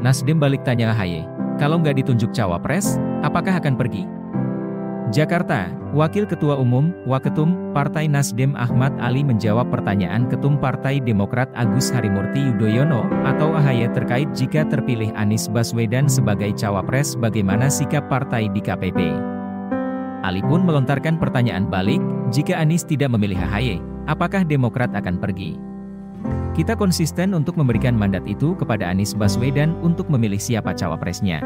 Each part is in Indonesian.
Nasdem balik tanya AHY, kalau nggak ditunjuk cawapres, apakah akan pergi? Jakarta, Wakil Ketua Umum, Waketum, Partai Nasdem Ahmad Ali menjawab pertanyaan Ketum Partai Demokrat Agus Harimurti Yudhoyono, atau AHY terkait jika terpilih Anies Baswedan sebagai cawapres bagaimana sikap partai di KPP. Ali pun melontarkan pertanyaan balik, jika Anies tidak memilih AHY, apakah Demokrat akan pergi? Kita konsisten untuk memberikan mandat itu kepada Anies Baswedan untuk memilih siapa cawapresnya.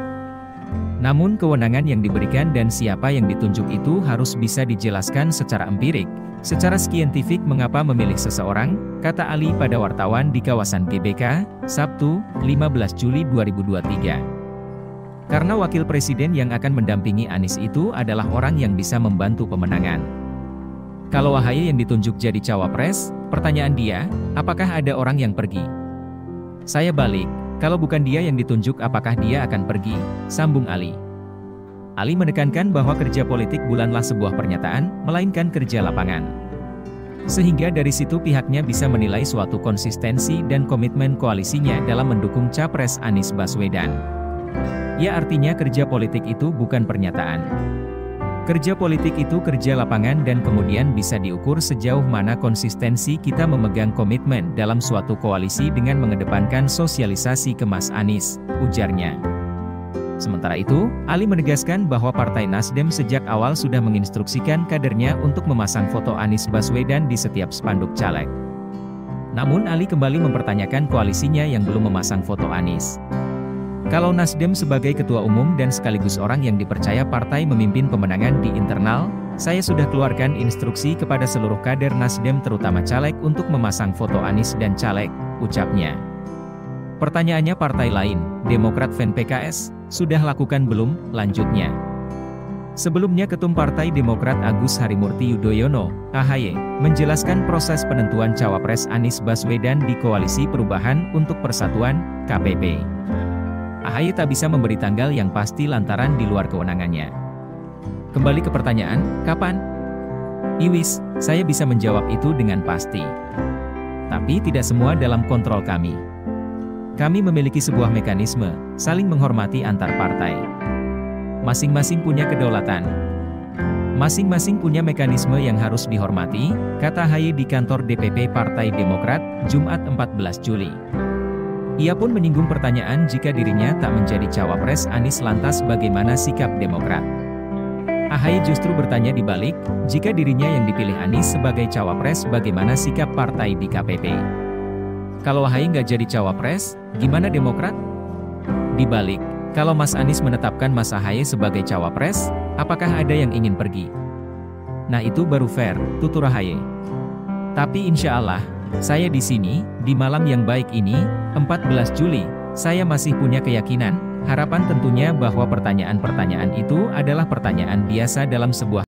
Namun kewenangan yang diberikan dan siapa yang ditunjuk itu harus bisa dijelaskan secara empirik, secara saintifik mengapa memilih seseorang, kata Ali pada wartawan di kawasan GBK, Sabtu, 15 Juli 2023. Karena wakil presiden yang akan mendampingi Anies itu adalah orang yang bisa membantu pemenangan. Kalau AHY yang ditunjuk jadi cawapres, pertanyaan dia, apakah ada orang yang pergi? Saya balik, kalau bukan dia yang ditunjuk apakah dia akan pergi, sambung Ali. Ali menekankan bahwa kerja politik bukanlah sebuah pernyataan, melainkan kerja lapangan. Sehingga dari situ pihaknya bisa menilai suatu konsistensi dan komitmen koalisinya dalam mendukung Capres Anies Baswedan. Ya artinya kerja politik itu bukan pernyataan. Kerja politik itu kerja lapangan dan kemudian bisa diukur sejauh mana konsistensi kita memegang komitmen dalam suatu koalisi dengan mengedepankan sosialisasi ke Mas Anies, ujarnya. Sementara itu, Ali menegaskan bahwa Partai Nasdem sejak awal sudah menginstruksikan kadernya untuk memasang foto Anies Baswedan di setiap spanduk caleg. Namun Ali kembali mempertanyakan koalisinya yang belum memasang foto Anies. Kalau Nasdem sebagai ketua umum dan sekaligus orang yang dipercaya partai memimpin pemenangan di internal, saya sudah keluarkan instruksi kepada seluruh kader Nasdem terutama caleg untuk memasang foto Anies dan caleg, ucapnya. Pertanyaannya partai lain, Demokrat dan PKS, sudah lakukan belum, lanjutnya. Sebelumnya Ketum Partai Demokrat Agus Harimurti Yudhoyono, AHY, menjelaskan proses penentuan cawapres Anies Baswedan di Koalisi Perubahan untuk Persatuan, KPP. AHY tak bisa memberi tanggal yang pasti lantaran di luar kewenangannya. Kembali ke pertanyaan, kapan? Iwis, saya bisa menjawab itu dengan pasti. Tapi tidak semua dalam kontrol kami. Kami memiliki sebuah mekanisme, saling menghormati antar partai. Masing-masing punya kedaulatan. Masing-masing punya mekanisme yang harus dihormati, kata AHY di kantor DPP Partai Demokrat, Jumat 14 Juli. Ia pun menyinggung pertanyaan jika dirinya tak menjadi cawapres Anies lantas bagaimana sikap Demokrat. AHY justru bertanya di balik, jika dirinya yang dipilih Anies sebagai cawapres bagaimana sikap partai di KPP. Kalau AHY nggak jadi cawapres, gimana Demokrat? Di balik, kalau Mas Anies menetapkan Mas AHY sebagai cawapres, apakah ada yang ingin pergi? Nah itu baru fair, tutur AHY. Tapi insya Allah, saya di sini, di malam yang baik ini, 14 Juli, saya masih punya keyakinan, harapan tentunya bahwa pertanyaan-pertanyaan itu adalah pertanyaan biasa dalam sebuah